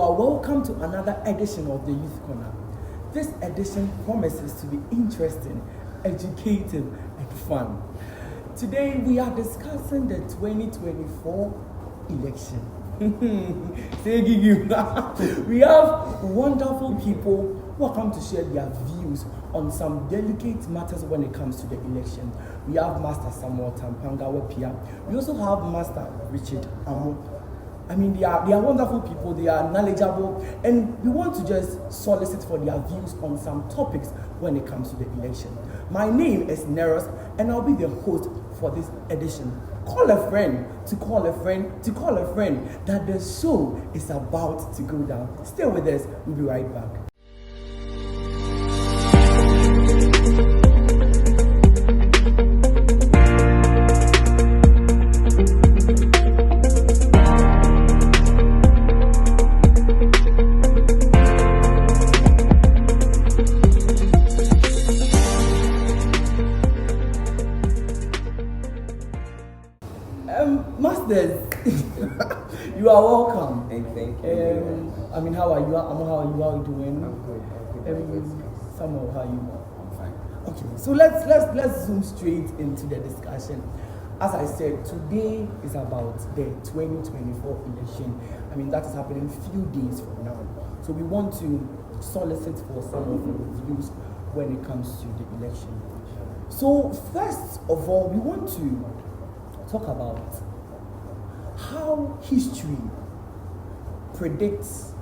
You are welcome to another edition of the Youth Corner. This edition promises to be interesting, educative, and fun. Today we are discussing the 2024 election. We have wonderful people who are come to share their views on some delicate matters when it comes to the election. We have Master Samuel Tampanga Wepia. We also have Master Richard Amo. I mean, they are wonderful people, they are knowledgeable, and we want to just solicit for their views on some topics when it comes to the election. My name is Neros, and I'll be the host for this edition. Call a friend to call a friend to call a friend that the show is about to go down. Stay with us, we'll be right back. Masters, you are welcome. Thank you. I mean, how are you? How are you doing? I'm good. Samuel, how are you? I'm fine. Okay, so let's zoom straight into the discussion. As I said, today is about the 2024 election. I mean, that is happening few days from now. So we want to solicit for some of your views when it comes to the election. So first of all, we want to talk about how history predicts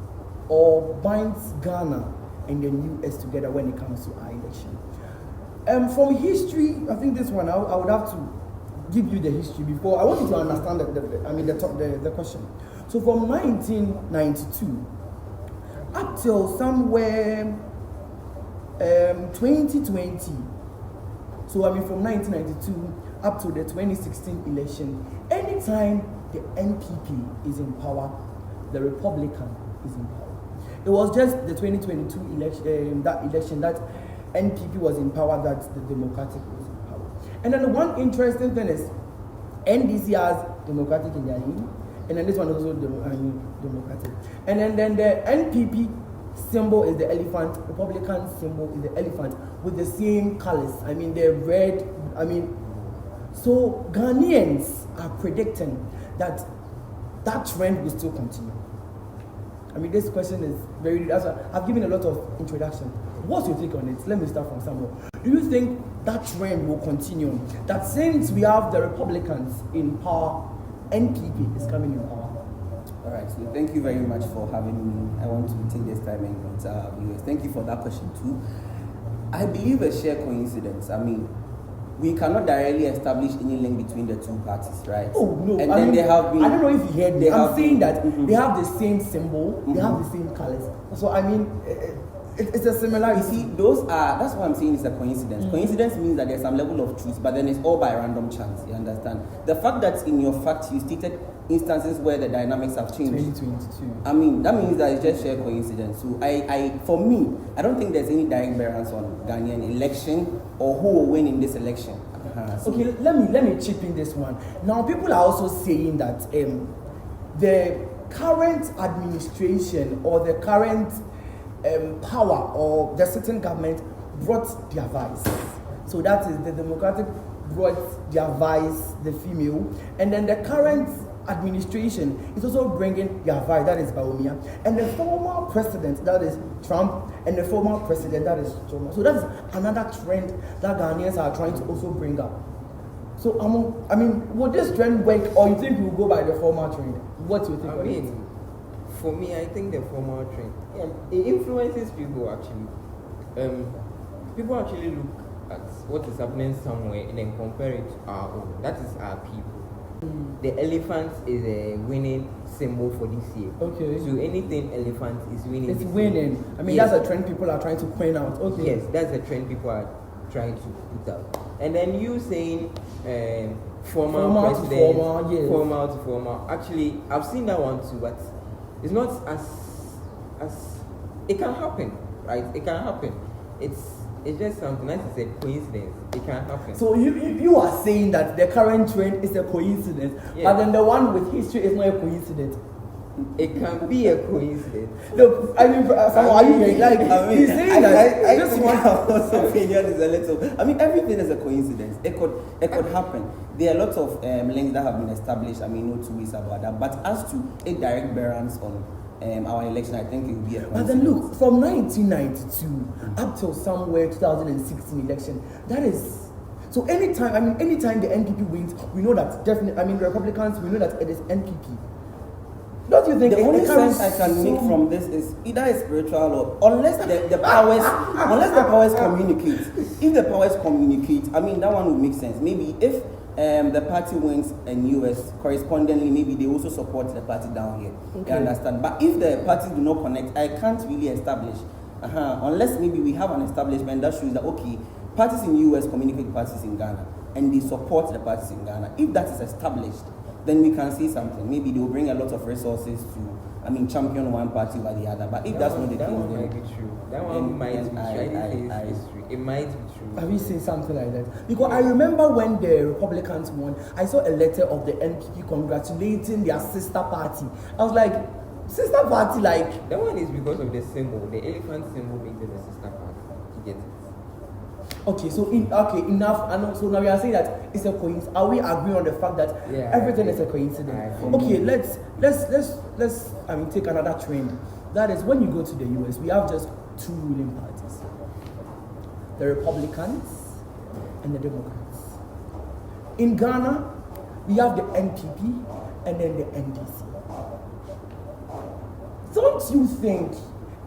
or binds Ghana and the US together when it comes to our election. From history, I think this one I would have to give you the history before. I want you to understand the question. So from 1992 up till somewhere 2020. So I mean from 1992 up to the 2016 election, anytime the NPP is in power, the Republican is in power. It was just the 2022 election, that NPP was in power, that the Democratic was in power. And then the one interesting thing is, NDC has Democratic in their name, and then this one is also Democratic. And then the NPP symbol is the elephant, Republican symbol is the elephant with the same colors. I mean, they're red, so Ghanaians are predicting that trend will still continue. I mean, this question is very, I've given a lot of introduction. What's your take on it? Let me start from somewhere. Do you think that trend will continue? That since we have the Republicans in power, NPP is coming in power? All right, so thank you very much for having me. I want to take this time and greet our viewers. Thank you for that question too. I believe a sheer coincidence. I mean, we cannot directly establish any link between the two parties, right? Oh no! And then they have been. I don't know if you heard me. I'm saying that they have the same symbol, they have the same colors. So I mean, it's a similarity. You see, that's what I'm saying is a coincidence. Coincidence means that there's some level of truth, but then it's all by random chance. You understand? The fact that in your fact you stated instances where the dynamics have changed. 2022. I mean, that means that it's just sheer coincidence. So for me, I don't think there's any direct bearance on Ghanaian election or who will win in this election. Okay, let me chip in this one. Now, people are also saying that the current administration or the current power or the certain government brought their vice. So that is the Democratic brought their vice, the female, and then the current administration is also bringing their vice, that is Baumia, and the former president, that is Trump, and the former president, that is Choma. So that is another trend that Ghanaians are trying to also bring up. So I mean, will this trend work, or you think we will go by the former trend? What do you think? For me, I think the former trend, it influences people actually. People actually look at what is happening somewhere and then compare it to our own. That is our people. The elephant is a winning symbol for this year. Okay. So anything elephant is winning. It's winning. Year. I mean, yes. That's a trend people are trying to point out. Okay. Yes, that's a trend people are trying to put out. And then you saying former president, former to former. Actually, I've seen that one too, but it's not as it can happen, right? It can happen. It's just something that is a coincidence. It can happen. So you are saying that the current trend is a coincidence, yes. But then the one with history is not a coincidence. it can be a coincidence. Look, I mean, are you hearing? Like, he's saying that I this think one. Howard's opinion is a little. I mean, everything is a coincidence. It could happen. There are lots of links that have been established. I mean, no two ways about that. But as to a direct bearance on our election, I think it will be a coincidence. But then look, from 1992 up till somewhere 2016 election, that is. So anytime the NPP wins, we know that definitely. I mean, Republicans, we know that it is NPP. Don't you think the only sense I can make from this is either a spiritual or unless the powers communicate. If the powers communicate, I mean that one would make sense. Maybe if the party wins in US, correspondingly, maybe they also support the party down here. Okay. You understand? But if the parties do not connect, I can't really establish. Unless maybe we have an establishment that shows that okay, parties in US communicate with parties in Ghana and they support the parties in Ghana. If that is established, then we can see something. Maybe they will bring a lot of resources to, champion one party over the other. But if that's not the case, that one might be true. That one might be true. I think it's history. It might be true. Have you seen something like that? Because I remember when the Republicans won, I saw a letter of the NPP congratulating their sister party. I was like, sister party, like. That one is because of the symbol. The elephant symbol makes it a sister party. You get it? Okay, so enough. And so now we are saying that it's a coincidence. Are we agreeing on the fact that everything is a coincidence? Okay, let's take another trend. That is, when you go to the US, we have just two ruling parties: the Republicans and the Democrats. In Ghana, we have the NPP and then the NDC. Don't you think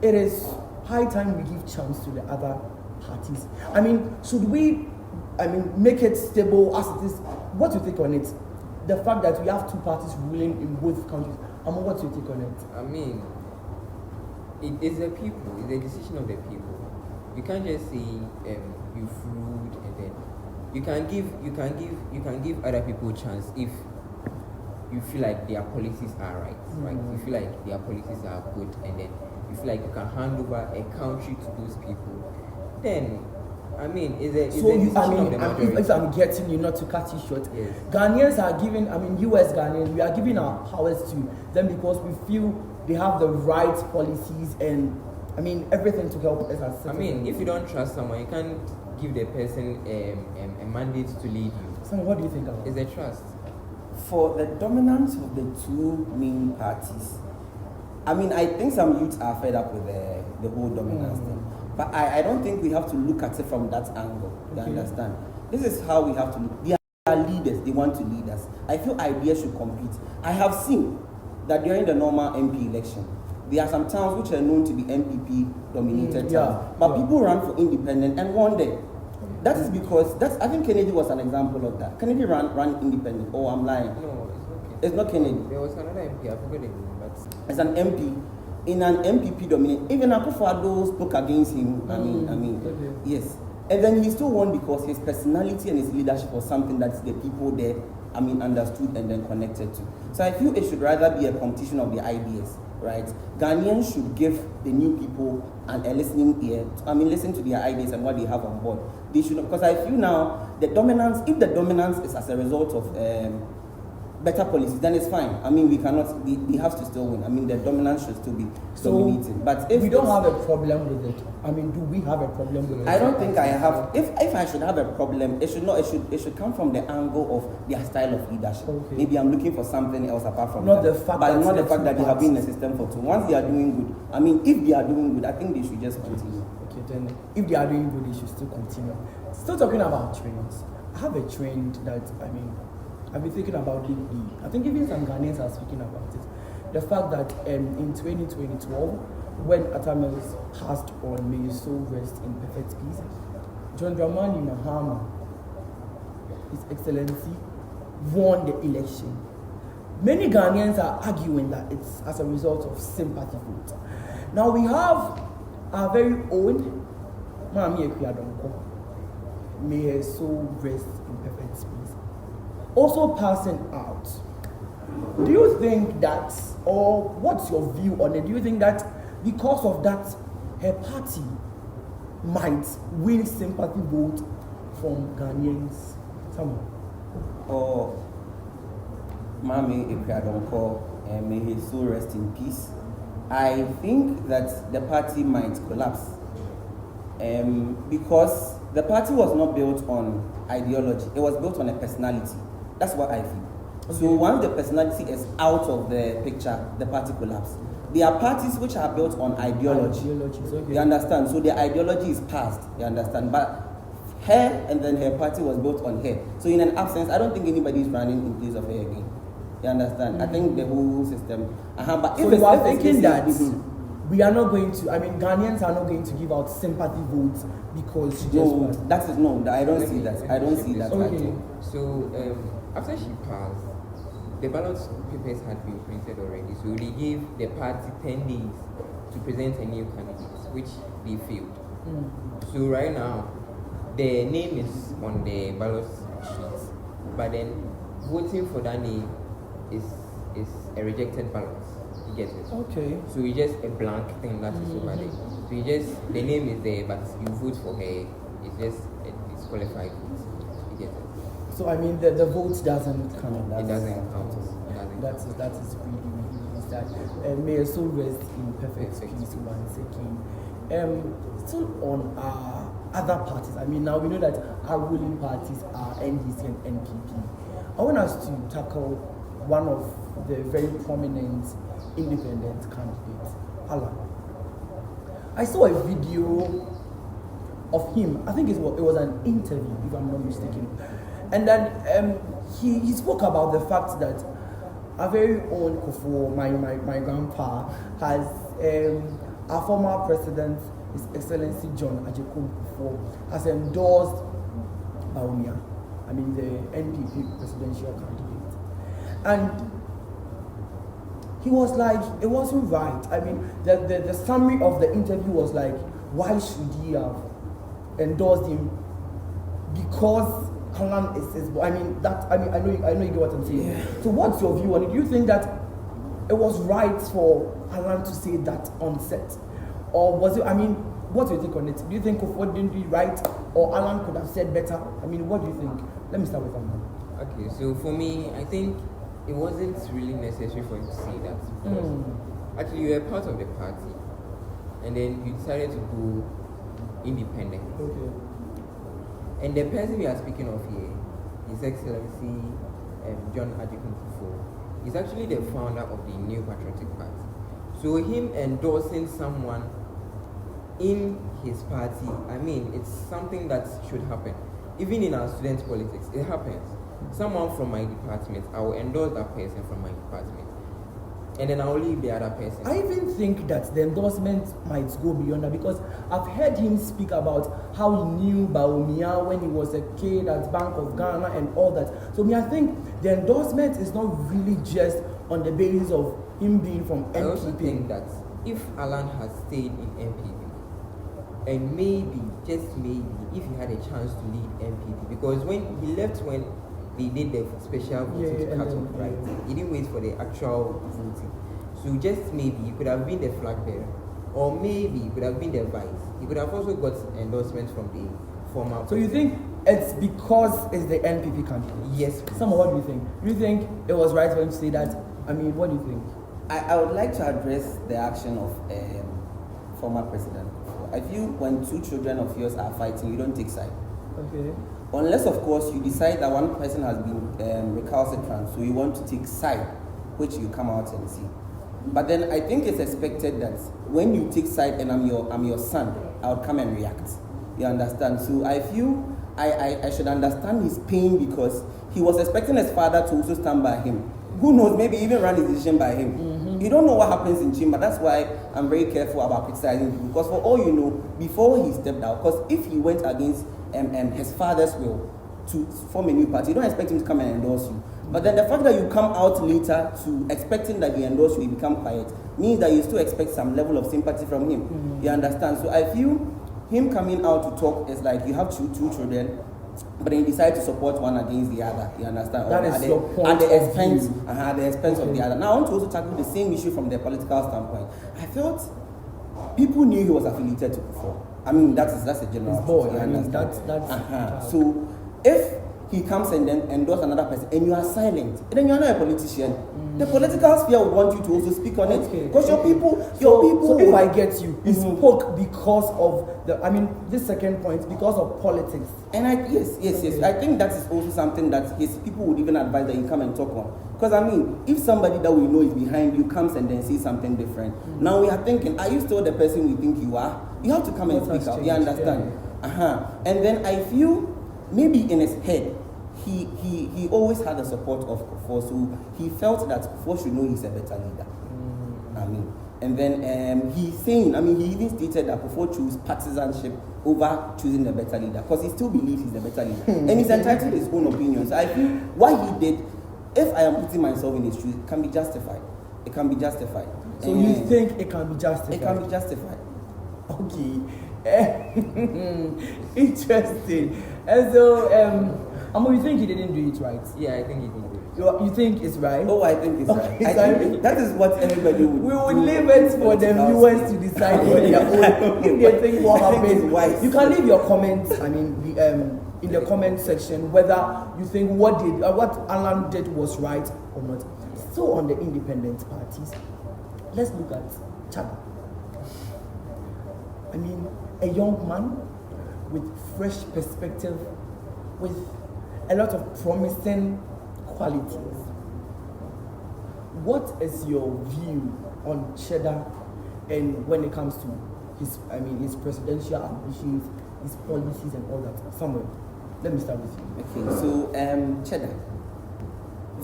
it is high time we give chance to the other parties? I mean, should we make it stable as it is? What do you think on it? The fact that we have two parties ruling in both countries. What do you think on it? I mean, it is the people. It's the decision of the people. You can't just say you fruit and then you can give other people a chance if you feel like their policies are right. Right? You feel like their policies are good, and then you feel like you can hand over a country to those people. Then, I mean, if I'm getting you, not to cut you short, yes. Ghanaians are giving, US Ghanaians, we are giving our powers to them because we feel they have the right policies and, everything to help us as citizens. If you don't trust someone, you can't give the person a mandate to lead you. So what do you think about it? It's a trust. For the dominance of the two main parties, I think some youths are fed up with the whole dominance thing. But I don't think we have to look at it from that angle. You understand? This is how we have to look. They are leaders. They want to lead us. I feel ideas should compete. I have seen that during the normal MP election, there are some towns which are known to be MPP dominated towns. But people ran for independent and won there. That is because I think Kennedy was an example of that. Kennedy ran independent. Oh, I'm lying. No, it's not Kennedy. It's not Kennedy. There was another MP. I forgot the name, but as an MP. In an MPP dominant, even Akufo-Addo spoke against him. Yes. And then he still won because his personality and his leadership was something that the people there, understood and then connected to. So I feel it should rather be a competition of the ideas, right? Ghanaians should give the new people a listening ear. Listen to their ideas and what they have on board. They should, because I feel now if the dominance is as a result of better policies, then it's fine. We have to still win. The dominance should still be dominating. But if we don't have a problem with it, do we have a problem with it? I don't think I have. If I should have a problem, it should come from the angle of their style of leadership. Okay. Maybe I'm looking for something else apart from not that. The fact but that not the fact that they have been in the system for too. Once they are doing good, if they are doing good, I think they should just continue. Okay, then if they are doing good, they should still continue. Still talking about trends. I have a trend that I've been thinking about lately. I think even some Ghanaians are speaking about it. The fact that in 2012, when Atamils passed on, may his soul rest in perfect peace, John Dramani Mahama, His Excellency, won the election. Many Ghanaians are arguing that it's as a result of sympathy vote. Now we have our very own Mami Ekuyadonko, may her soul rest in perfect peace, also passing out. Do you think that, or what's your view on it? Do you think that because of that, her party might win sympathy vote from Ghanaians? Someone? Mami Ekuyadonko may his soul rest in peace, I think that the party might collapse. Because the party was not built on ideology, it was built on a personality. That's what I feel. Okay. So once the personality is out of the picture, the party collapses. There are parties which are built on ideology. Okay. You understand? So their ideology is past. You understand? But her and then her party was built on her. So in an absence, I don't think anybody is running in place of her again. You understand? Mm-hmm. I think the whole system. But so you are thinking that we are not going to. I mean, Ghanaians are not going to give out sympathy votes because she just won. That is no. I don't see that. I don't see that. Okay. So after she passed, the ballot papers had been printed already. So they gave the party 10 days to present a new candidate, which they failed. So right now, the name is on the ballot sheet, but then voting for that name is a rejected ballot. You get it? Okay. So it's just a blank thing that is over there. So you just, the name is there, but you vote for her. It's just a disqualified vote. You get it? So I mean, the vote doesn't count. It doesn't count. That is really sad. May your soul rest in perfect peace once again. Still on other parties. I mean, now we know that our ruling parties are NDC and NPP. I want us to tackle one of the very prominent independent candidates, Alan. I saw a video of him. I think it was an interview, if I'm not mistaken. And then he spoke about the fact that our very own Kufo, my grandpa, has our former president, His Excellency John Ajekun Kufo, has endorsed Bawumia, I mean the NPP presidential candidate. And he was like, it wasn't right. I mean, the summary of the interview was like, why should he have endorsed him? Because Alan is his boy. I know you get what I'm saying. Yeah. So what's your view on it? Do you think that it was right for Alan to say that on set? Or was it, I mean, what do you think on it? Do you think Kufo didn't do it right? Or Alan could have said better? I mean, what do you think? Let me start with Alan. Okay, so for me, I think it wasn't really necessary for him to say that. Actually, you were part of the party, and then you decided to go independent. Okay. And the person we are speaking of here, His Excellency John Ajekun Kufo, is actually the founder of the New Patriotic Party. So him endorsing someone in his party, I mean, it's something that should happen. Even in our student politics, it happens. Someone from my department, I will endorse that person from my department, and then I will leave the other person. I even think that the endorsement might go beyond that, because I've heard him speak about how he knew Bawumia when he was a kid at Bank of Ghana and all that. So I think the endorsement is not really just on the basis of him being from NPP. I also think that if Alan had stayed in NPP, and maybe, just maybe, if he had a chance to lead NPP, because when he left, when they did the special voting to cut off, right? He didn't wait for the actual voting. So just maybe he could have been the flag bearer, or maybe he could have been the vice. He could have also got endorsement from the former. So you think it's because it's the NPP candidate? Yes. Please. What do you think? Do you think it was right for him to say that? I mean, what do you think? I would like to address the action of former president. I feel when two children of yours are fighting, you don't take side. Okay. Unless, of course, you decide that one person has been recalcitrant, so you want to take side, which you come out and see. But then I think it's expected that when you take side and I'm your son, I would come and react. You understand? So I feel I should understand his pain, because he was expecting his father to also stand by him. Who knows, maybe even run his decision by him. Mm-hmm. You don't know what happens in chamber. That's why I'm very careful about criticizing him, because for all you know, before he stepped out, because if he went against his father's will to form a new party, you don't expect him to come and endorse you. But then the fact that you come out later to expecting that he endorse you, he become quiet, means that you still expect some level of sympathy from him. Mm-hmm. You understand? So I feel him coming out to talk is like you have two children, but then you decide to support one against the other. You understand? That is your point at the expense, of the other. Now I want to also tackle the same issue from the political standpoint. I felt people knew he was affiliated to Kufo. I mean, that's a general. His boy. I mean, that's So if he comes and then endorse another person, and you are silent, and then you are not a politician. The political sphere would want you to also speak on it, because your people. So if I get you, he spoke because of this second point, because of politics. And yes. I think that is also something that his people would even advise that you come and talk on. Because if somebody that we know is behind you comes and then says something different, now we are thinking, are you still the person we think you are? You have to come and speak out. You understand? Yeah. And then I feel maybe in his head, he always had the support of Kufuor, so he felt that Kufuor should know he's a better leader. And then he's saying, he even stated that Kufuor chose partisanship over choosing the better leader, because he still believes he's the better leader. And he's entitled to his own opinion. So I feel what he did, if I am putting myself in his shoes, it can be justified. It can be justified. So you think it can be justified? It can be justified. Okay. Interesting. And so, you think he didn't do it right? Yeah, I think he did. You think it's right? Oh, I think it's right. I think that is what everybody would. We would leave it for the viewers to decide on their own. If they think what happened, you can leave your comments. In the comment section, whether you think what Alan did was right or not. So on the independent parties, let's look at Chad. A young man with fresh perspective, with a lot of promising qualities. What is your view on Cheddar, and when it comes to his presidential ambitions, his policies and all that? Samuel, let me start with you. Okay, so Cheddar.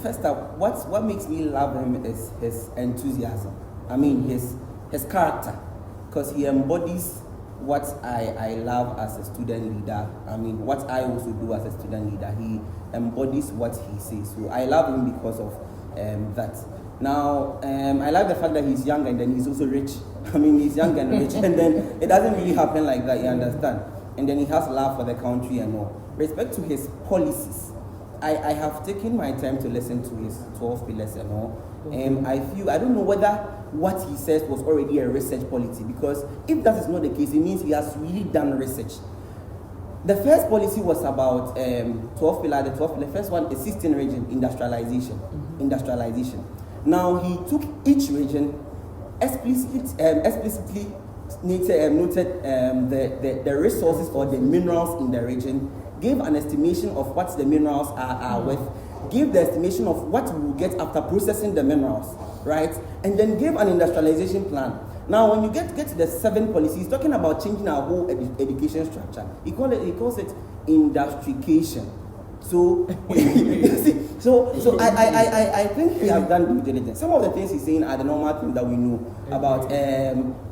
First up, what makes me love him is his enthusiasm. His character, because he embodies what I love as a student leader. What I also do as a student leader. He embodies what he says. So I love him because of that. Now, I like the fact that he's young and then he's also rich. He's young and rich, and then it doesn't really happen like that, you understand? And then he has love for the country and all. Respect to his policies, I have taken my time to listen to his 12 pillars and all. I don't know whether what he says was already a research policy, because if that is not the case, it means he has really done research. The first policy was about 12 pillars. The first one is 16 region industrialization. Now he took each region, explicitly noted the resources or the minerals in the region, gave an estimation of what the minerals are worth, gave the estimation of what we will get after processing the minerals, right? And then gave an industrialization plan. Now, when you get to the 7th policy, he's talking about changing our whole education structure. He calls it industrification. So, I think he has done due diligence. Some of the things he's saying are the normal things that we know about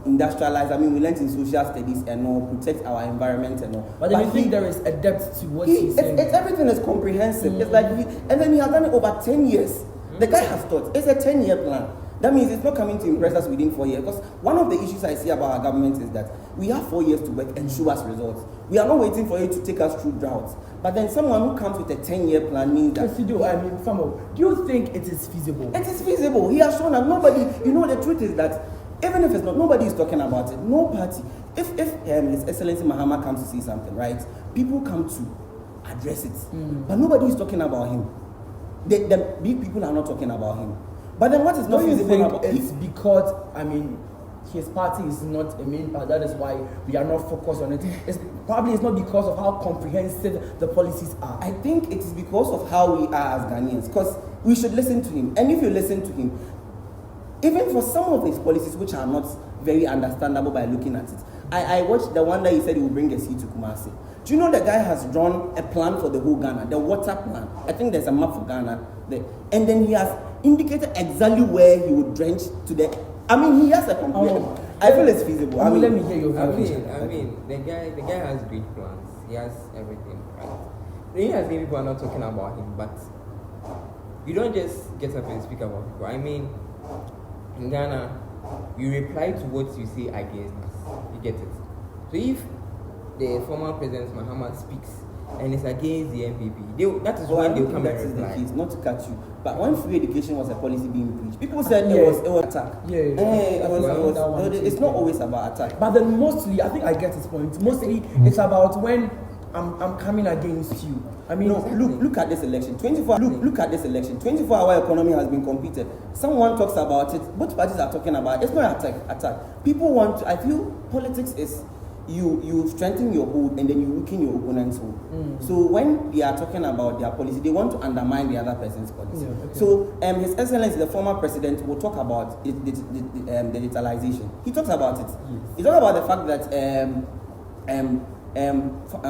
industrialize. We learned in social studies and all, protect our environment and all. But then you think there is a depth to what he's saying? Everything is comprehensive. It's like and then he has done it over 10 years. The guy has thought. It's a 10-year plan. That means it's not coming to impress us within 4 years. Because one of the issues I see about our government is that we have 4 years to work and show us results. We are not waiting for it to take us through droughts. But then someone who comes with a 10-year plan means that... Samuel, do you think it is feasible? It is feasible. He has shown that nobody... the truth is that even if it's not, nobody is talking about it. No party. If His Excellency Mahama comes to say something, right? People come to address it. But nobody is talking about him. The big people are not talking about him. But then what is not feasible about it? It's because, his party is not a main part. That is why we are not focused on it. It's not because of how comprehensive the policies are. I think it is because of how we are as Ghanaians. Because we should listen to him. And if you listen to him, even for some of his policies which are not very understandable by looking at it, I watched the one that he said he would bring a sea to Kumasi. Do you know the guy has drawn a plan for the whole Ghana, the water plan? I think there's a map for Ghana there. And then he has indicated exactly where he would drench to the... he has a complete... I feel it's feasible. Let me hear your view. The guy has great plans. He has everything, right? The thing is, people are not talking about him, but you don't just get up and speak about people. In Ghana, you reply to what you say against us. You get it? So if the former president Mahama speaks and it's against the MPP, that is when they'll come and reply. Not to catch you, but when free education was a policy being preached, people said it was attack. It's not always about attack. But then mostly, I think I get his point. Mostly, it's about when I'm coming against you. I mean, no, look at this election. 24-hour economy has been completed. Someone talks about it. Both parties are talking about it. It's not attack. People want to, I feel politics is you strengthen your hold and then you weaken your opponent's hold. So when they are talking about their policy, they want to undermine the other person's policy. Yeah, okay. So His Excellency, the former president, will talk about the digitalization. He talks about it. Yes. He talks about the fact that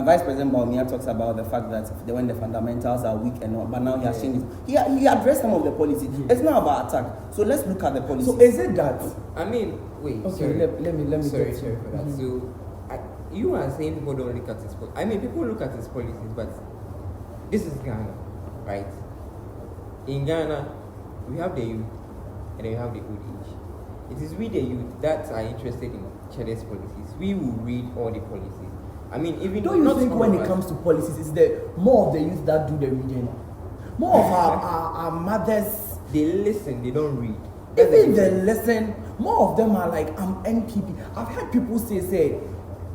Vice President Bawumia talks about the fact that when the fundamentals are weak and all, but now he has changed it. He addressed some of the policy. Yes. It's not about attack. So let's look at the policy. So is it that? I mean, wait. Okay, sorry. let me Sorry get for that. Mhm. So, you are saying people don't look at his policies. I mean, people look at his policies, but this is Ghana, right? In Ghana, we have the youth and then we have the old age. It is we the youth that are interested in Chede's policies. We will read all the policies. I mean, even don't you think when it comes to policies, it's the more of the youth that do the reading, more of our mothers. They listen, they don't read. Even they listen, more of them are like, I'm NPP. I've heard people say,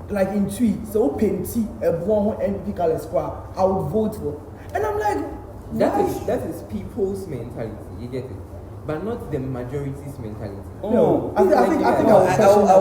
like in Twi, so Penti, a one NPP Kale Square, I would vote for. And I'm like, that is people's mentality, you get it? But not the majority's mentality. No, I think I would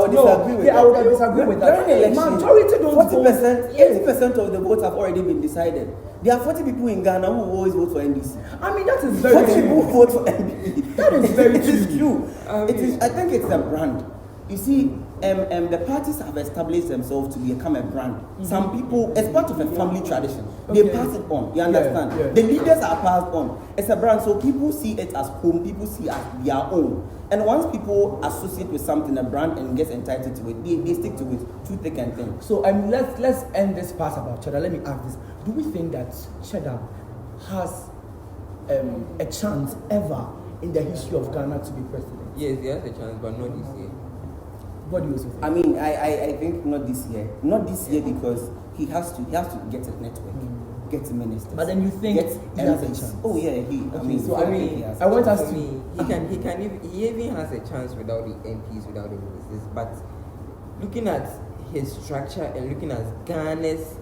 disagree with that. I would disagree with that. During election, majority don't 40%, 80% of the votes have already been decided. There are 40 people in Ghana who always vote for NDC. I mean, that is very 40 true. people vote for NDC. That is very It is true. I think it's a brand. You see, the parties have established themselves to become a brand. Some people, it's part of a family tradition. They pass it on. You understand? Yeah. The leaders are passed on. It's a brand, so people see it as home. People see it as their own. And once people associate with something, a brand, and gets entitled to it, they stick to it through thick and thin. So let's end this part about Cheddar. Let me ask this: do we think that Cheddar has a chance ever in the history of Ghana to be president? Yes, he has a chance, but not this year. What do you also think? I mean, I think not this year. Not this year because he has to get a network, get a minister. But then you think get he has a MPs. chance? Oh yeah, I want us For to. me, he even has a chance without the MPs, without the ministers. But looking at his structure and looking at Ghana's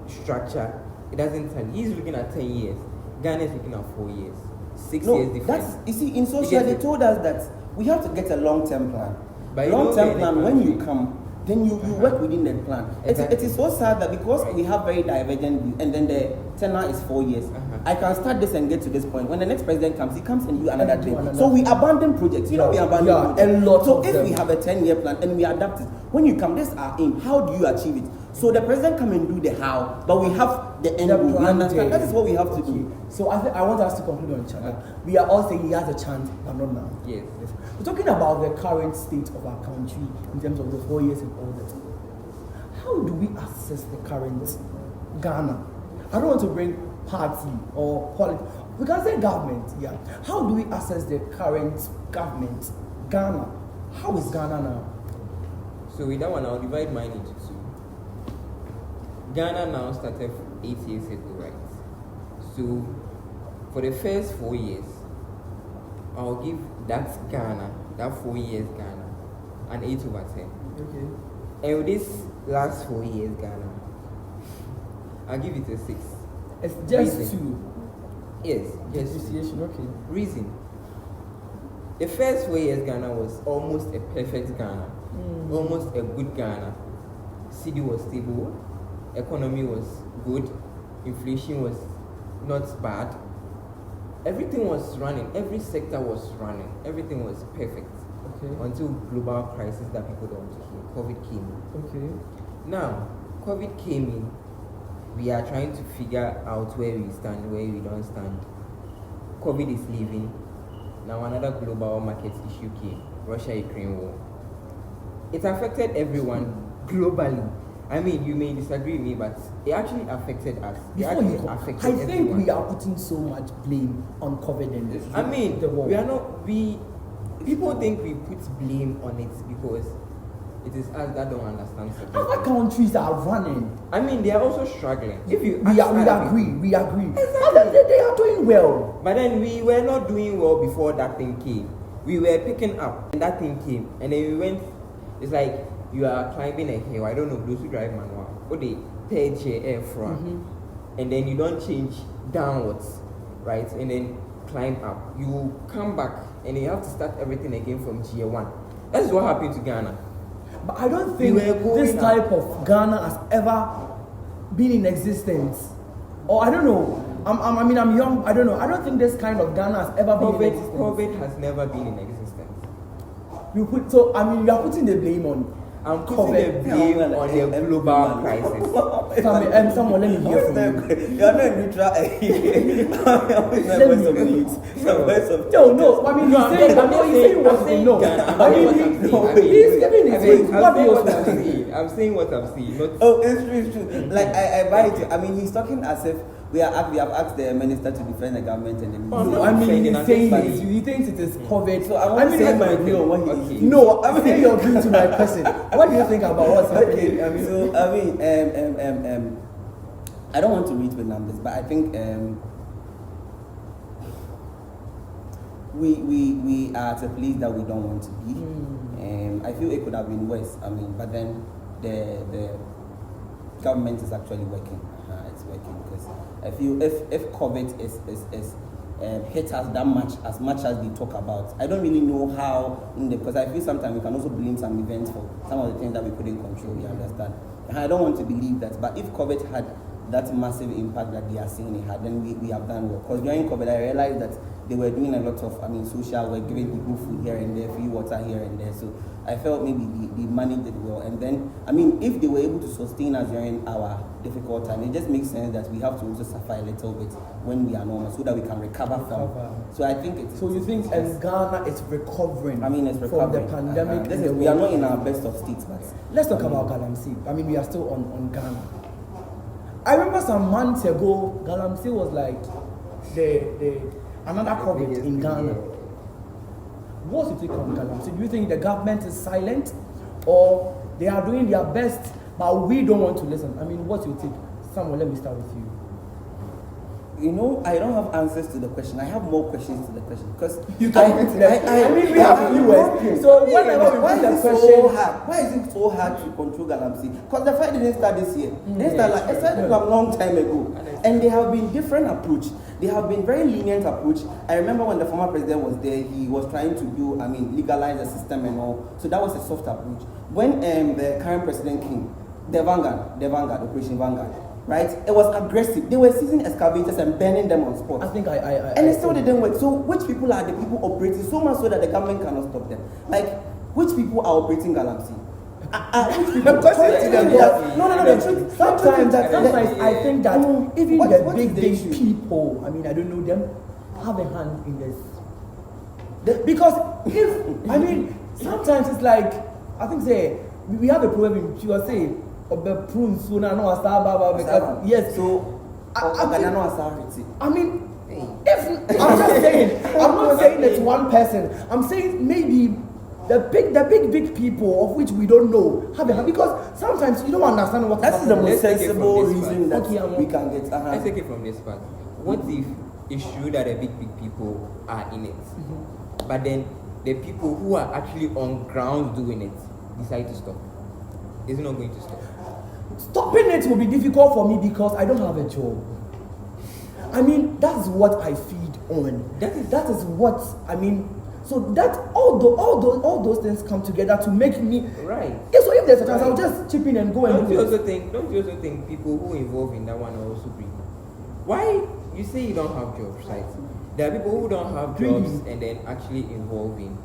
structure, it doesn't tell. He's looking at 10 years. Ghana is looking at 4 years, 6 years difference. You see, in social they told us that we have to get a long-term plan. But Long-term plan, when you come, then you work within that plan. Exactly. It is so sad that because we have very divergent views, and then the tenure is 4 years. I can start this and get to this point. When the next president comes, he comes and do another thing. So we abandon projects. We abandon projects. A lot. So if we have a 10-year plan and we adapt it, when you come, this is our aim. How do you achieve it? So the president come and do the how, but we have the end goal. You understand? That is what we have to do. So I want us to conclude on Cheddar. We are all saying he has a chance, but not now. Yes. We're talking about the current state of our country in terms of the 4 years and all that. How do we assess the current Ghana? I don't want to bring party or politics. We can say government, yeah. How do we assess the current government, Ghana? How is Ghana now? So with that one, I'll divide mine into two. Ghana now started 8 years ago, right? So for the first 4 years, I'll give that Ghana, that 4 years Ghana, an 8/10. Okay. And with this last 4 years Ghana, I'll give it a 6. It's just Reason. 2. Yes, yes. Depreciation, okay. Reason. The first 4 years Ghana was almost a perfect Ghana, almost a good Ghana. City was stable, economy was good, inflation was not bad. Everything was running, every sector was running, everything was perfect. Okay. Until global crisis that people don't want to hear, COVID came in. Okay. Now, COVID came in, we are trying to figure out where we stand, where we don't stand. COVID is leaving. Now another global market issue came, Russia-Ukraine war. It affected everyone globally. I mean, you may disagree with me, but it actually affected us. I think we are putting so much blame on COVID and this. I mean, the war. People think we put blame on it because it is us that don't understand certain Other things. countries are running. I mean, they are also struggling. If you We agree. Exactly. But they are doing well. But then we were not doing well before that thing came. We were picking up, and that thing came, and then we went. It's like you are climbing a hill. I don't know those who drive manual. Oh, they third year and then you don't change downwards, right? And then climb up. You come back and you have to start everything again from year 1. That's what happened to Ghana. But I don't think this type of Ghana has ever been in existence. Or I don't know. I'm young. I don't know. I don't think this kind of Ghana has ever been in existence. COVID has never been in existence. You are putting the blame on. I'm putting the blame on the global crisis. Someone let me hear from you. You're not neutral. No. I mean, he's saying what he knows. He's giving his I'm saying what I'm saying. It's true. Like I buy it. I mean, he's talking as if we have asked the minister to defend the government and then he's saying this. He thinks it is COVID. So I say my view on what he is. No, I'm saying your view to my question. What do you think about what's happening? I don't want to read with numbers, but I think we are at a place that we don't want to be. I feel it could have been worse. But then the government is actually working. It's working because I feel if COVID is hit us that much as they talk about, I don't really know how because I feel sometimes we can also blame some events for some of the things that we couldn't control. You understand? And I don't want to believe that, but if COVID had that massive impact that they are saying it had, then we have done well. Because during COVID, I realized that they were doing a lot of social work, giving people food here and there, free water here and there. So I felt maybe they managed it well. And then, if they were able to sustain us during our difficult time, it just makes sense that we have to also suffer a little bit when we are normal so that we can recover from. So I think it's. So you think Ghana is recovering? It's recovering from the pandemic. We are not in our best of states, but let's talk about Galamsey. We are still on Ghana. I remember some months ago, Galamsey was like another COVID in Ghana. What's your take on Galamsey? Do you think the government is silent or they are doing their best but we don't want to listen? What's your take? Someone, let me start with you. I don't have answers to the question. I have more questions to the question because we have viewers. So whenever we put the question, why is it so hard to control Galamsey? Because the fight didn't start this year. It started a long time ago, and there have been different approach. They have been very lenient approach. I remember when the former president was there, he was trying to legalize the system and all. So that was a soft approach. When the current president came, the Vanguard, Operation Vanguard. Right? It was aggressive. They were seizing excavators and burning them on spot. And it still didn't work. So which people are the people operating so much so that the government cannot stop them? Like, which people are operating Galamsey? Sometimes I think that even the big people, I don't know them, have a hand in this. Because sometimes it's like, I think we have a problem in USA. Yes, so I'm just saying, I'm not saying it's one person. I'm saying maybe the big people of which we don't know have a hand, because sometimes you don't understand what that's the most sensible reason that we can get. Let's take it from this part. What if it's true that the big people are in it, but then the people who are actually on ground doing it decide to stop? It's not going to stop. Stopping it will be difficult for me because I don't have a job. That's what I feed on. That is what So that all those things come together to make me right. Yeah, so if there's a chance, I'll just chip in and go and do it. Don't you also think people who are involved in that one are also greedy? Why you say you don't have jobs, right? There are people who don't have jobs and then actually involved in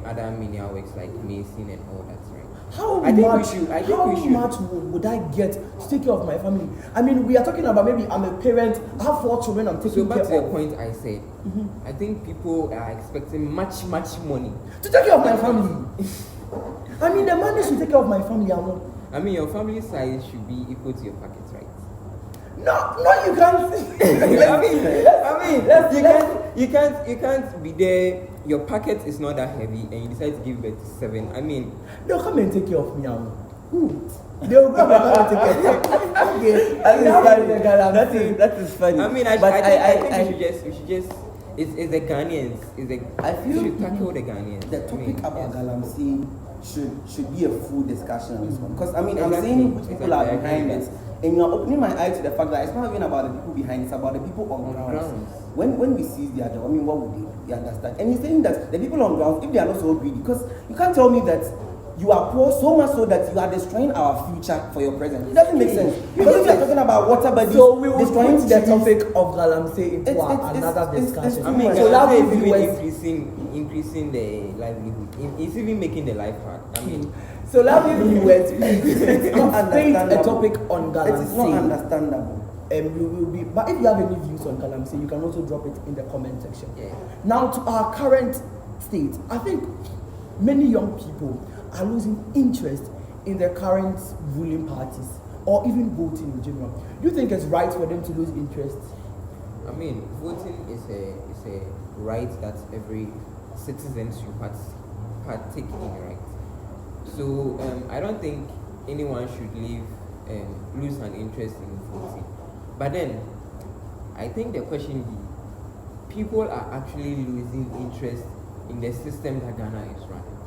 other menial works like mason and all that, right? How much would I get to take care of my family? We are talking about maybe I'm a parent, I have 4 children I'm taking care of. So back to the point I said, I think people are expecting much money to take care of my family. The money should take care of my family. Your family size should be equal to your pockets, right? No, you can't. You can't be there. Your pocket is not that heavy, and you decide to give birth to 7. They'll come and take care of me. They'll come and take care of me. That is funny. I think we should just. It's the Ghanaians. I feel we should tackle the Ghanaians. The topic about Galamsey should be a full discussion on this one. Because I mean, I'm saying which people are behind it, and you're opening my eye to the fact that it's not even about the people behind, it's about the people on ground. When we seize their job, I mean, what would they do? You understand? And he's saying that the people on ground, if they are not so greedy, because you can't tell me that you are poor so much so that you are destroying our future for your present. It doesn't make sense. Because if you are talking about water bodies, so we will destroying put the topic of Galamsey into another discussion. I mean, so that is even increasing the livelihood. It's even making the life hard. I mean, so let me viewers it's not a topic on Galamsey. It is not understandable. We will be, but if you have any views on Galamsey, you can also drop it in the comment section. Yeah. Now to our current state, I think many young people are losing interest in the current ruling parties or even voting in general. Do you think it's right for them to lose interest? I mean, voting is a right that every citizen should partake in, right? So I don't think anyone should lose an interest in voting. But then, I think the question is, people are actually losing interest in the system that Ghana is running.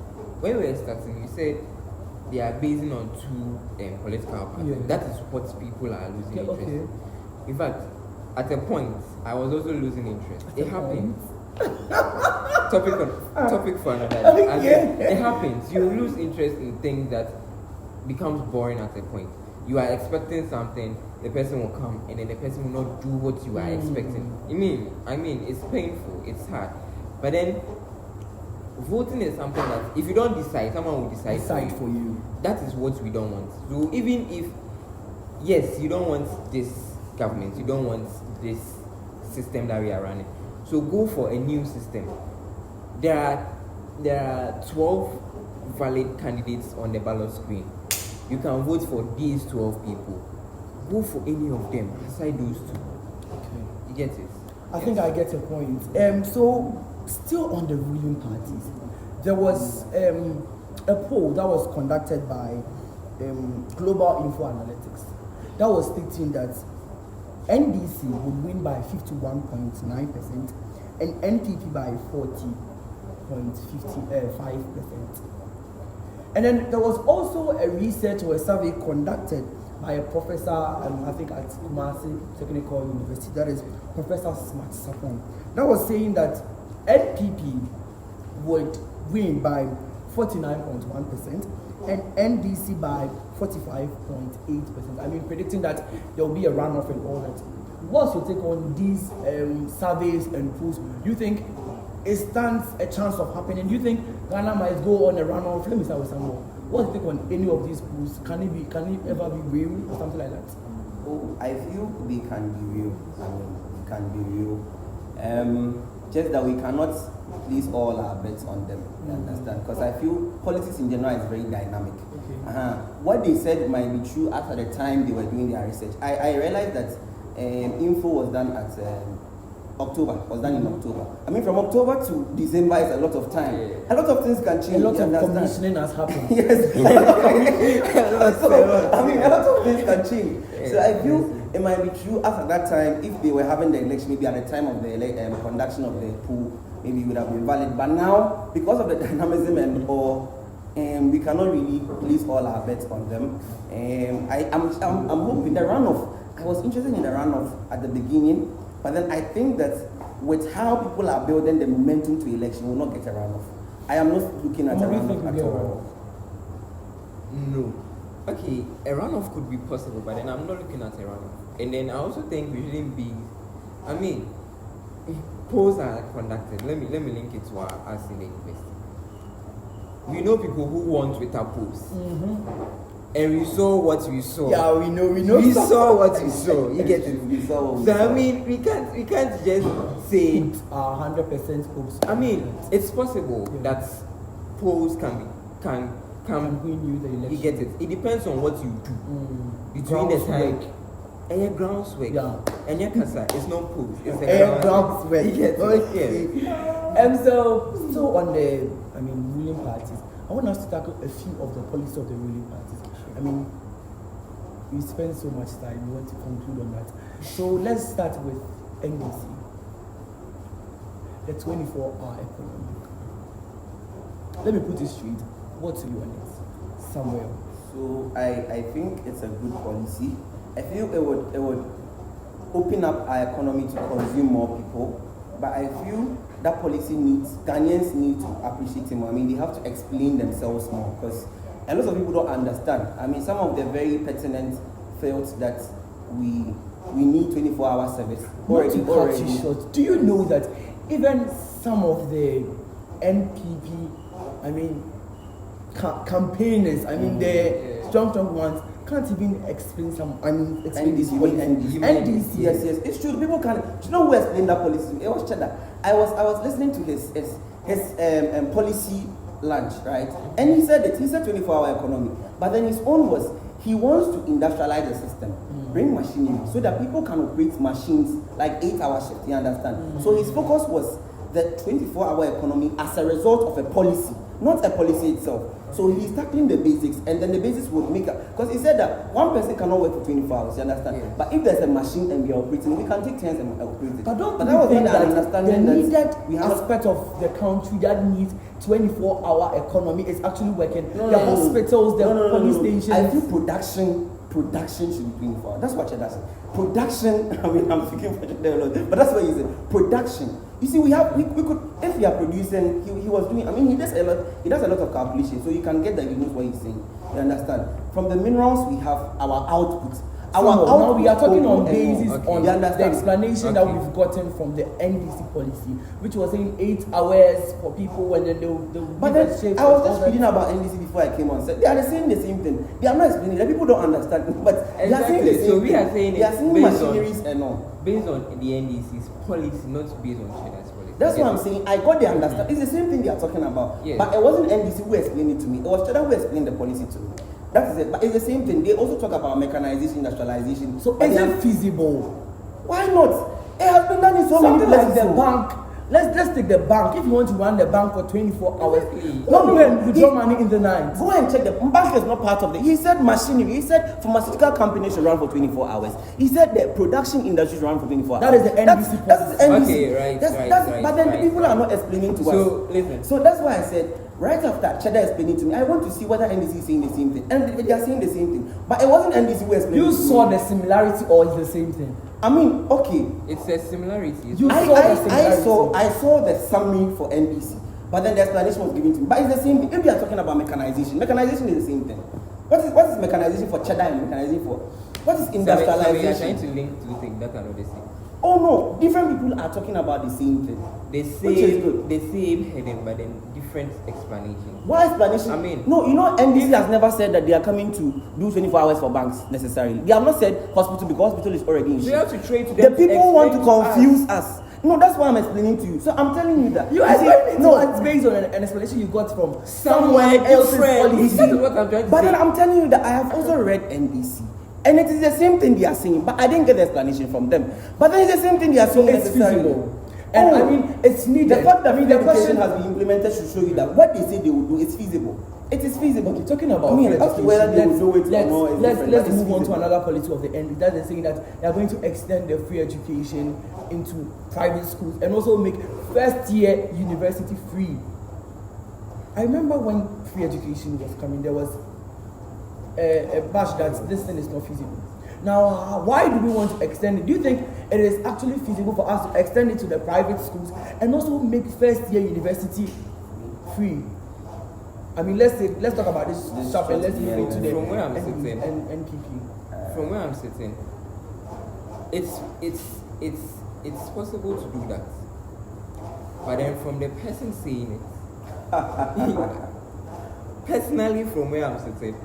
When we were starting, you said they are basing on two political parties. Yeah. That is what people are losing interest in. Okay. In fact, at a point, I was also losing interest. It happens. Topic for another day. It happens. You lose interest in things that becomes boring at a point. You are expecting something, the person will come, and then the person will not do what you are expecting. I mean, it's painful, it's hard. But then, voting is something that if you don't decide, someone will decide for you. That is what we don't want. So even if, yes, you don't want this government, you don't want this system that we are running, so go for a new system. There are 12 valid candidates on the ballot screen. You can vote for these 12 people. Go for any of them aside those two. Okay. You get it? I think I get your point. So still on the ruling parties, there was a poll that was conducted by Global Info Analytics that was stating that NDC would win by 51.9% and NPP by 40.55%. And then there was also a research or a survey conducted by a professor, I think at KNUST Technical University, that is Professor Smart Sapon, that was saying that NPP would win by 49.1% and NDC by 45.8%. I mean, predicting that there will be a runoff and all that. What's your take on these surveys and polls? Do you think it stands a chance of happening? Do you think Ghana might go on a runoff? Let me start with someone. What's your take on any of these polls? Can it ever be real or something like that? Oh, I feel they can be real. I mean, they can be real. Just that we cannot place all our bets on them. You understand? Because I feel politics in general is very dynamic. Okay. What they said might be true after the time they were doing their research. I realized that info was done at October, in October. I mean, from October to December is a lot of time. Yeah. A lot of things can change. A lot of commissioning has happened. Yes. A lot of things can change. Yeah. So I feel it might be true after that time. If they were having the election, maybe at the time of the conduction of the poll, maybe it would have been valid. But now, because of the dynamism we cannot really place all our bets on them. I'm hoping the runoff. I was interested in the runoff at the beginning. But then I think that with how people are building the momentum to election, we will not get a runoff. I am not looking at a runoff at all. No. Okay, a runoff could be possible, but then I'm not looking at a runoff. And then I also think we shouldn't be. I mean, polls are conducted. Let me link it to us in the university. We know people who want without polls. And we saw what we saw. Yeah, we know. We saw what we saw. You get it? We saw what we so saw. I mean, we can't just say 100% hopes. I mean, it's possible that polls can win you the election. You get it? It depends on what you do between the time. And your groundswork. Yeah. And your casa. It's not polls. It's a groundswork. You get it? Okay. So on the ruling parties, I want us to tackle a few of the policies of the ruling parties. I mean, we spend so much time, we want to conclude on that. So let's start with NDC, the 24-hour economy. Let me put it straight. What's your on it, Samuel? So I think it's a good policy. I feel it would open up our economy to consume more people, but I feel that policy Ghanaians need to appreciate it more. I mean, they have to explain themselves more because a lot of people don't understand. I mean, some of the very pertinent felt that we need 24-hour service. Already. Short. Do you know that even some of the NPP, I mean, campaigners, I mean, the strong ones, can't even explain explain this policy. NDC. Yes, it's true. People can. Do you know who explained that policy? It was Cheddar. I was listening to his policy lunch, right? And he said 24-hour economy. But then his own was he wants to industrialize the system, bring machinery, so that people can operate machines like 8-hour shift. You understand? So his focus was the 24-hour economy as a result of a policy, not a policy itself. So he's tackling the basics, and then the basics would make up. Because he said that one person cannot work for 24 hours, you understand? Yes. But if there's a machine and we are operating, we can take turns and operate it. But that was not understanding the needed aspect of the country that needs 24-hour economy is actually working. The hospitals, the police stations. I feel production should be 24 hours. That's what Cheddar said. Production, I mean, I'm speaking for Cheddar a lot, but that's what he said. Production. You see, we could, if we are producing, he was doing, I mean, he does a lot of calculation, so you can get that he knows what he's saying. You understand? From the minerals, we have our output. Now we are talking on basis on the explanation that we've gotten from the NDC policy, which was saying 8 hours for people when they But then I was just reading about NDC before I came on. So they are saying the same thing. They are not explaining. The people don't understand. But they are saying the same thing. We are saying they are saying machineries and all. Based on the NDC's policy, not based on China's policy. That's what I'm saying. I got the understand. It's the same thing they are talking about. Yes. But it wasn't NDC who explained it to me. It was China who explained the policy to me. That is it. But it's the same thing. They also talk about mechanization, industrialization. So is it feasible? Why not? It has been done in so many places. Like the bank. Let's take the bank. If you want to run the bank for 24 hours, not when withdraw money in the night. Go and check the bank is not part of it. He said machinery. He said pharmaceutical companies should run for 24 hours. He said the production industry should run for 24 hours. That is the NDC. That's the NDC. Okay, right. But then the people are not explaining to us. So listen. So that's why I said. Right after Cheddar explaining to me, I want to see whether NDC is saying the same thing. And they are saying the same thing. But it wasn't NDC who explained it. You saw the similarity or it's the same thing? I mean, okay. It's a similarity. I saw the summary for NDC. But then the explanation was given to me. But it's the same thing. If we are talking about mechanization is the same thing. What is mechanization for Cheddar and mechanization for? What is industrialization? We are trying to link two things that are not the same. Oh no, different people are talking about the same thing. The same heading, but then different explanation. What explanation? I mean, no, NDC has never said that they are coming to do 24 hours for banks necessarily. They have not said hospital because hospital is already in. We have to trade to them. The people want to confuse us. No, that's why I'm explaining to you. So I'm telling you that. It's based on an explanation you got from somewhere else's policy. That's what I'm trying to say. But then I'm telling you that I have also read NDC. And it is the same thing they are saying, but I didn't get the explanation from them. But then it's the same thing they are saying. It's feasible. And I mean, it's needed. The fact that the question has been implemented should show you that what they say they will do is feasible. It is feasible. Okay, talking about whether they will do it or not. Let's move on to another policy of the end. That is saying that they are going to extend the free education into private schools and also make first year university free. I remember when free education was coming, there was a bash that this thing is not feasible. Now, why do we want to extend it? Do you think it is actually feasible for us to extend it to the private schools and also make first year university free? I mean, let's talk about this stuff and let's move into the from where I'm sitting. NPP. From where I'm sitting, it's possible to do that. But then from the person saying it, personally from where I'm sitting,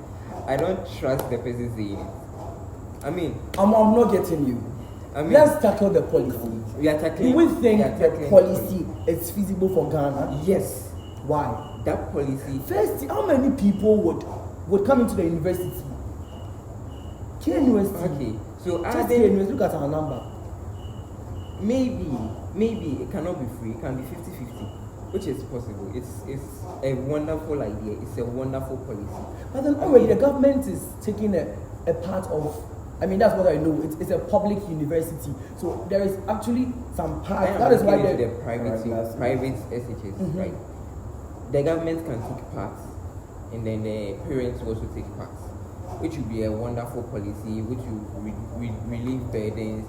I don't trust the person saying it. I mean, I'm not getting you. I mean, let's tackle the policy. We are tackling. Do we think the policy is feasible for Ghana? Yes. Why? That policy. First, how many people would come into the university? KNUST. Okay. So just KNUST, look at our number. Maybe it cannot be free. It can be 50-50. Which is possible. It's a wonderful idea. It's a wonderful policy. But then already the government is taking a part of. I mean, that's what I know. It's a public university, so there is actually some part. That is why the private SHS, right? The government can take part and then the parents also take part, which would be a wonderful policy, which will relieve burdens,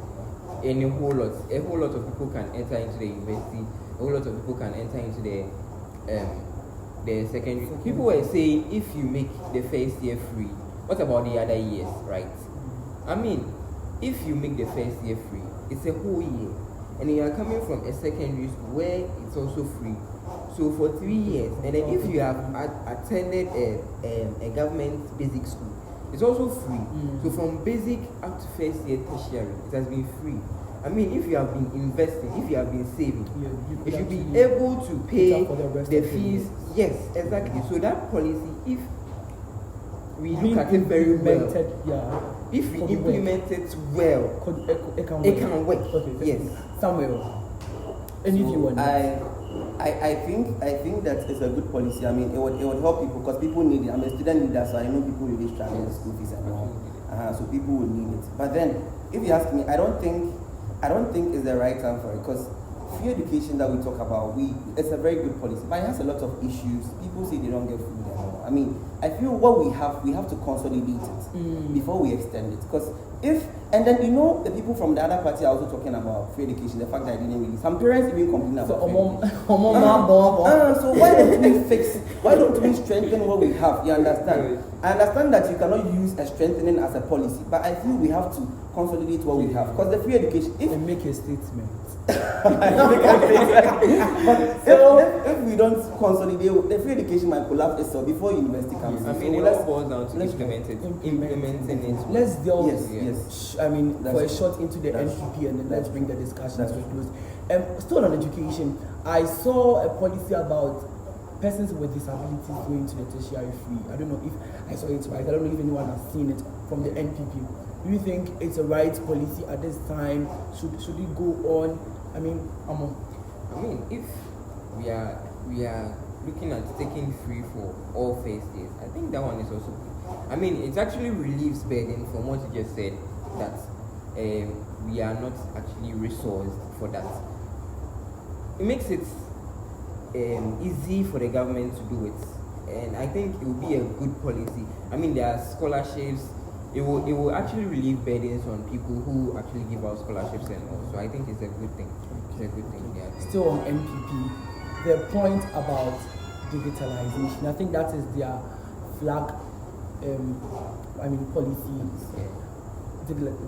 and a whole lot of people can enter into the university, a whole lot of people can enter into the secondary. People were saying, if you make the first year free, what about the other years, right? I mean, if you make the first year free, it's a whole year, and you are coming from a secondary school where it's also free. So for 3 years, and then if you have attended a government basic school, it's also free. So from basic up to first year tertiary, it has been free. I mean, if you have been investing, if you have been saving, you should be able to pay the fees. Yes, exactly. So that policy, if we look at it very well, if we implement it well, it can work. Okay, yes. Samuel, any view on that? I think that it's a good policy. I mean, it would help people because people need it. I'm a student leader, so I know people really struggle with school fees and all. So people would need it. But then, if you ask me, I don't think it's the right time for it because free education that we talk about, it's a very good policy, but it has a lot of issues. People say they don't get food and all. I mean, I feel what we have to consolidate it before we extend it. Because and then the people from the other party are also talking about free education, the fact that I didn't really. Some parents even complain about free education. So why don't we strengthen what we have? You understand? I understand that you cannot use a strengthening as a policy, but I feel we have to consolidate what we have. Because the free education, if make a statement. If we don't consolidate, the free education might collapse itself before university comes in. I mean, it all boils down to implementing it. Let's delve, yes. I mean, for a shot into the NPP, and then let's bring the discussion to a close. Still on education, I saw a policy about persons with disabilities going to the tertiary free. I don't know if I saw it right. I don't know if anyone has seen it from the NPP. Do you think it's a right policy at this time? Should it go on? I mean, if we are looking at taking free for all first years, I think that one is also good. I mean, it actually relieves burden from what you just said, that we are not actually resourced for that. It makes it easy for the government to do it, and I think it will be a good policy. I mean, there are scholarships. It will actually relieve burdens on people who actually give out scholarships and all. So I think it's a good thing. It's a good thing. Yeah. Still on NPP, the point about digitalization, I think that is their flag. Policy.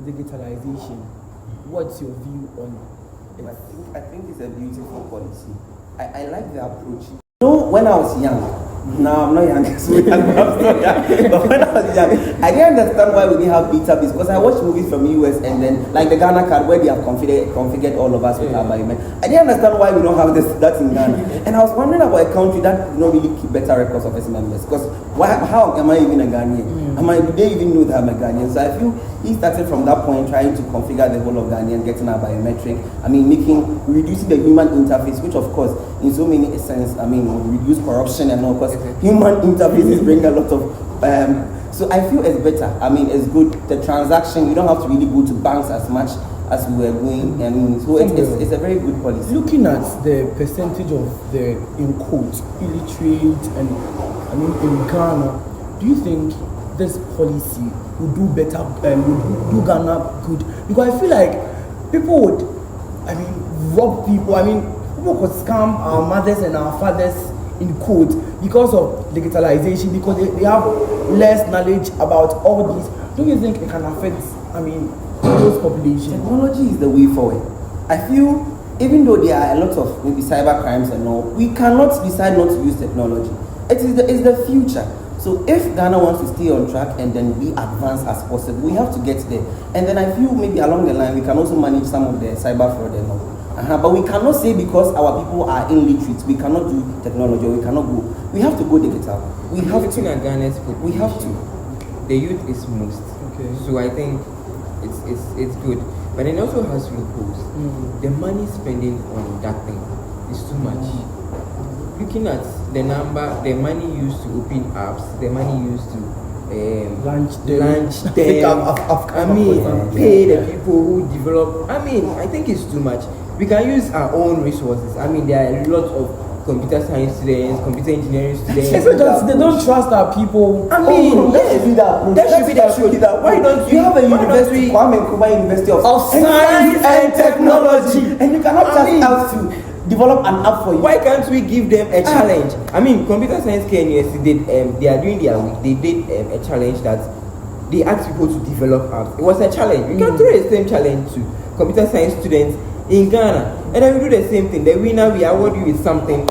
Digitalization. What's your view on it? I think it's a beautiful policy. I like the approach. When I was young, now I'm not young, but when I was young, I didn't understand why we didn't have database because I watched movies from US and then like the Ghana card where they have configured all of us with our environment. I didn't understand why we don't have that in Ghana. And I was wondering about a country that really keep better records of its members because how am I even a Ghanaian? Do they even know that I'm a Ghanaian? So I feel he started from that point trying to configure the whole of Ghanaian, getting our biometric. I mean, reducing the human interface, which of course, in so many sense, will reduce corruption and all. Because human interfaces bring a lot of. So I feel it's better. I mean, it's good. The transaction, you don't have to really go to banks as much as we were going. I mean, so it's a very good policy. Looking at the percentage of the in quotes illiterate and in Ghana, do you think this policy would do better, would do Ghana good? Because I feel like people would, rob people. People could scam our mothers and our fathers in quotes because of digitalization, because they have less knowledge about all these. Do you think it can affect, those population? Technology is the way forward. I feel, even though there are a lot of maybe cyber crimes and all, we cannot decide not to use technology. It's the future. So if Ghana wants to stay on track and then be advanced as possible, we have to get there. And then I feel maybe along the line we can also manage some of the cyber fraud and all. But we cannot say because our people are illiterate, we cannot do technology, or we cannot go. We have to go digital. We have to. At Ghana's we have to. The youth is most. Okay. So I think it's good. But it also has loopholes. The money spending on that thing is too much. Looking at the money used to open apps, the money used to launch them. Pay the people who develop. I think it's too much. We can use our own resources. There are a lot of computer science students, computer engineering students. They don't trust our people. I mean, that should be that approach. That should be that. Why don't you have a university, Kwame Nkrumah University of Science and Technology, and you cannot just ask to develop an app for you? Why can't we give them a challenge? I mean, computer science KNUST did. They are doing their week. They did a challenge that they asked people to develop apps. It was a challenge. We can throw the same challenge to computer science students in Ghana, and then we do the same thing. The winner, we award you with something.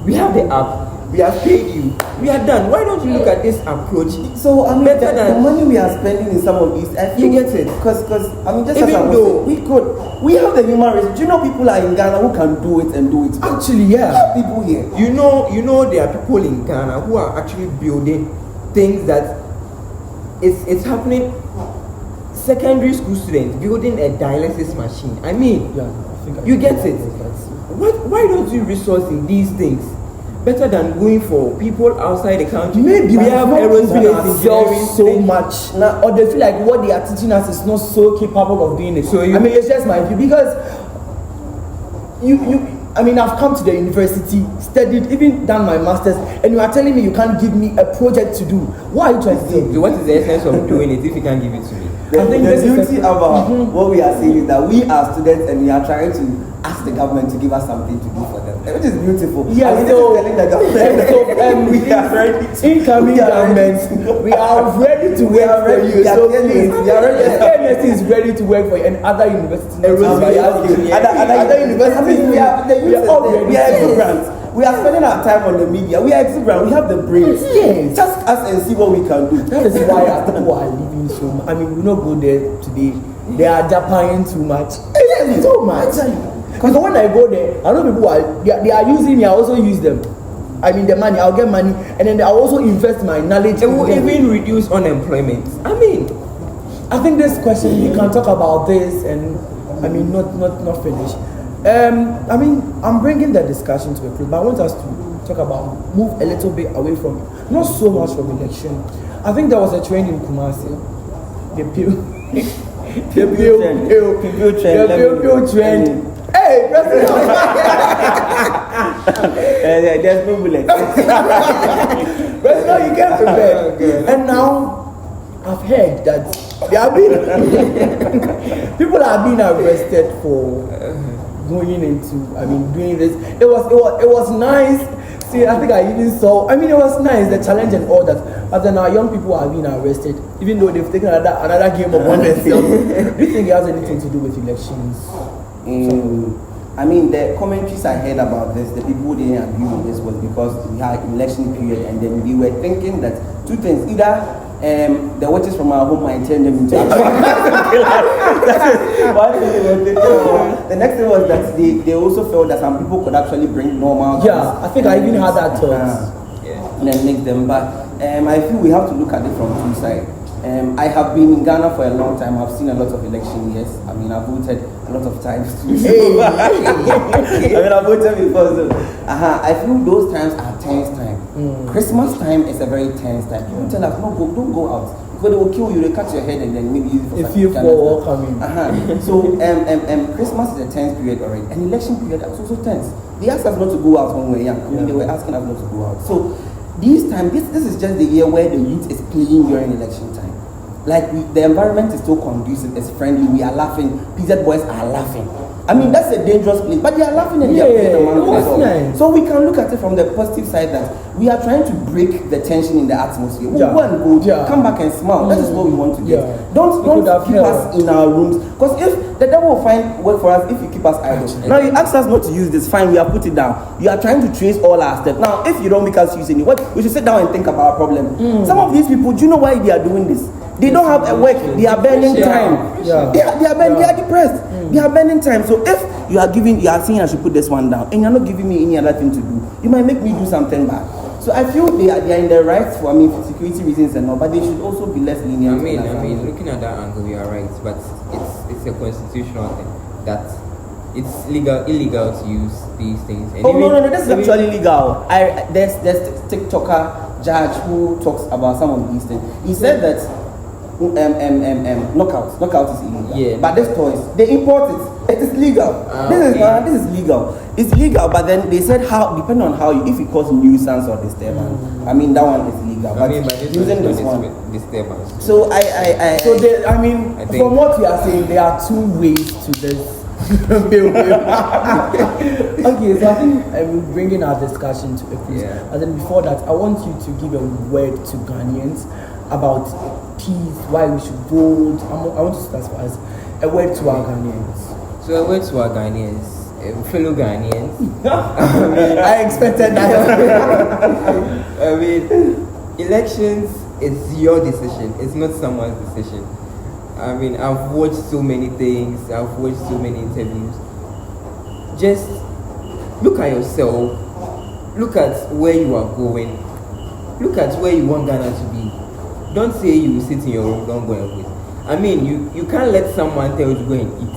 We have the app. We have paid you. We are done. Why don't you look at this approach? So I mean, the money we are spending in some of these, you get it? Because I mean, just even as I was though saying, we have the human race. Do you know people are in Ghana who can do it and do it? Actually, yeah. We have people here. You know, there are people in Ghana who are actually building things that it's happening. Secondary school students building a dialysis machine. I mean, Yeah, I think you get it. Why don't you resource in these things better than going for people outside the country? Maybe we have aerospace engineering so much now, or they feel like what they are teaching us is not so capable of doing it. So I mean, it's just my view, because I mean, I've come to the university, studied, even done my masters, and you are telling me you can't give me a project to do. What are you trying to do? So what is the essence of doing it if you can't give it to me? I think the beauty about what we are saying is that we are students and we are trying to ask the government to give us something to do for them, which is beautiful. Yeah, I mean, so, telling the government, we are ready. Incoming government, we are ready to work for you. So please, KNUST is ready to work for you, and other universities. Other universities, we are all ready. We are exuberant. We are spending our time on the media. We are exuberant. We have the brains. Yes. Just ask and see what we can do. That is why our people are living so much. I mean, we don't go there today. They are Japan too much. Yes, so much. Because when I go there, I know people they are using me. I also use them. I mean, the money, I'll get money, and then I'll also invest my knowledge. It will even reduce unemployment. I mean, I think this question, we can talk about this, and I mean, not finish. I mean, I'm bringing the discussion to a close, but I want us to talk about, move a little bit away from, not so much from election. I think there was a trend in Kumasi, the pew trend. Hey, President! There's no bullet. President, you get prepared. And now, I've heard that there have been people are being arrested for going into, I mean, doing this. It was nice. See, I think I even saw. I mean, it was nice, the challenge and all that. But then our young people are being arrested, even though they've taken another game upon themselves. Do you think it has anything to do with elections? I mean, the commentaries I heard about this, the people who didn't agree with this was because we had election period, and then we were thinking that two things: either the watches from our home might turn them into one thing they were thinking about. The next thing was that they also felt that some people could actually bring normal. Yeah, I think I even had that thought. And then make them, but I feel we have to look at it from two sides. I have been in Ghana for a long time. I've seen a lot of election years. I mean, I've voted a lot of times too. I've voted before. So, I feel those times are tense time. Christmas time is a very tense time. People tell us, don't go out, because they will kill you. They cut your head and then maybe use it for if you fall coming. So Christmas is a tense period already. An election period is also tense. They asked us not to go out when we were young. I mean, they were asking us not to go out. So this time, this is just the year where the youth is playing during election time. Like the environment is so conducive, it's friendly, we are laughing, PZ boys are laughing. I mean, that's a dangerous place, but they are laughing and they are playing among themselves. Nice. So we can look at it from the positive side that we are trying to break the tension in the atmosphere. We'll go and vote, come back and smile. That is what we want to get. Don't keep us in our rooms, because if the devil will find work for us if you keep us idle. Now you ask us not to use this, fine, we have put it down. You are trying to trace all our steps. Now, if you don't make us use any, we should sit down and think about our problem. Some of these people, do you know why they are doing this? They don't have a work. They are burning time. They are depressed. They are burning time. So if you are saying I should put this one down, and you're not giving me any other thing to do, you might make me do something bad. So I feel they are in the right for for security reasons and all, but they should also be less lenient. I mean, looking at that angle, you are right, but it's a constitutional thing that it's illegal to use these things. And no, this is actually legal. There's TikToker judge who talks about some of these things. He said that knockout is illegal. Yeah. But these toys, they import it. It is legal. This is legal. It's legal, but then they said how, depending on how you, if it causes nuisance or disturbance, I mean that one is legal. But using this one, disturbance. So from what we are saying, there are two ways to this. Okay, so I think we're bringing our discussion to a close. Yeah. And then before that, I want you to give a word to Ghanaians about peace, why we should vote. I want to start as a word to our Ghanaians. So a word to our Ghanaians, fellow Ghanaians. I expected that. I mean, elections is your decision. It's not someone's decision. I mean, I've watched so many things. I've watched so many interviews. Just look at yourself. Look at where you are going. Look at where you want Ghana to be. Don't say you sit in your room, don't go and vote. I mean, you can't let someone tell you to go and eat.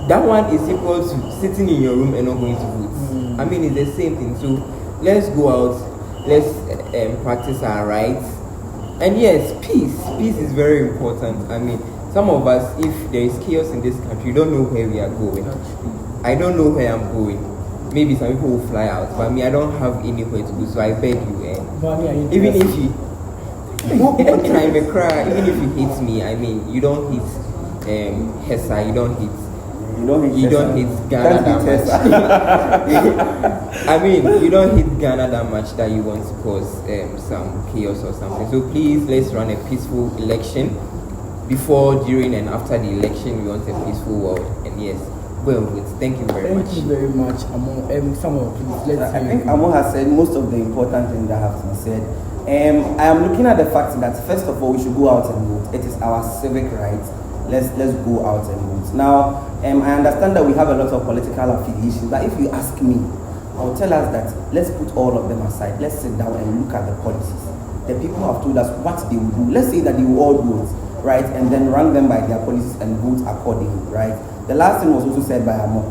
That one is equal to sitting in your room and not going to vote. I mean, it's the same thing. So let's go out. Let's practice our rights. And yes, peace. Peace is very important. I mean, some of us, if there is chaos in this country, you don't know where we are going. I don't know where I'm going. Maybe some people will fly out, but me, I don't have anywhere to go. So I beg you, even if you time me cry, even if you hit me, I mean, you don't hit Hessa, you don't hit Ghana that much. I mean, you don't hit Ghana that much that you want to cause some chaos or something. So please, let's run a peaceful election. Before, during, and after the election, we want a peaceful world. And yes, go and vote. Thank you very much. Thank you very much, Amo. Samuel, please, let's I think Amo has said most of the important things that have been said. I am looking at the fact that first of all, we should go out and vote. It is our civic right. Let's go out and vote. Now, I understand that we have a lot of political affiliations, but if you ask me, I will tell us that let's put all of them aside. Let's sit down and look at the policies. The people have told us what they will do. Let's say that they will all vote, right, and then run them by their policies and vote accordingly, right? The last thing was also said by Amo.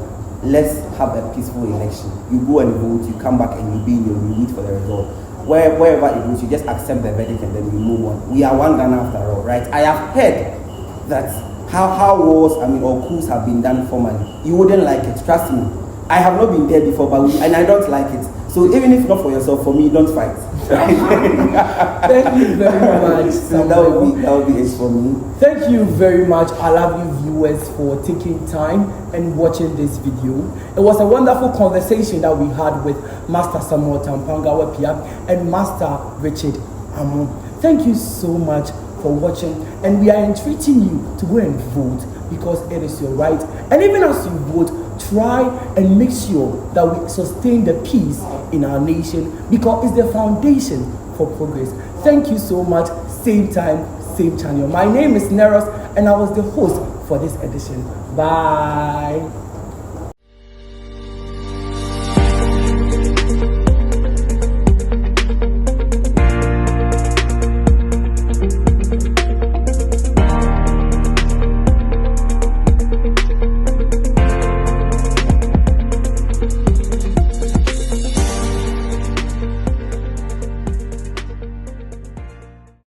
Let's have a peaceful election. You go and vote, you come back and you be in your room, wait for the result. Wherever it goes, you just accept the verdict and then you move on. We are one Ghana after all, right? I have heard that how wars, or coups have been done formally. You wouldn't like it, trust me. I have not been there before, and I don't like it. So even if not for yourself, for me, don't fight. Thank you very much. So that will be it for me. Thank you very much. I love you viewers for taking time and watching this video. It was a wonderful conversation that we had with Master Samuel Tampanga Wapia and Master Richard Amo. Thank you so much for watching, and we are entreating you to go and vote because it is your right. And even as you vote, try and make sure that we sustain the peace in our nation because it's the foundation for progress. Thank you so much. Same time, same channel. My name is Neros and I was the host for this edition. Bye.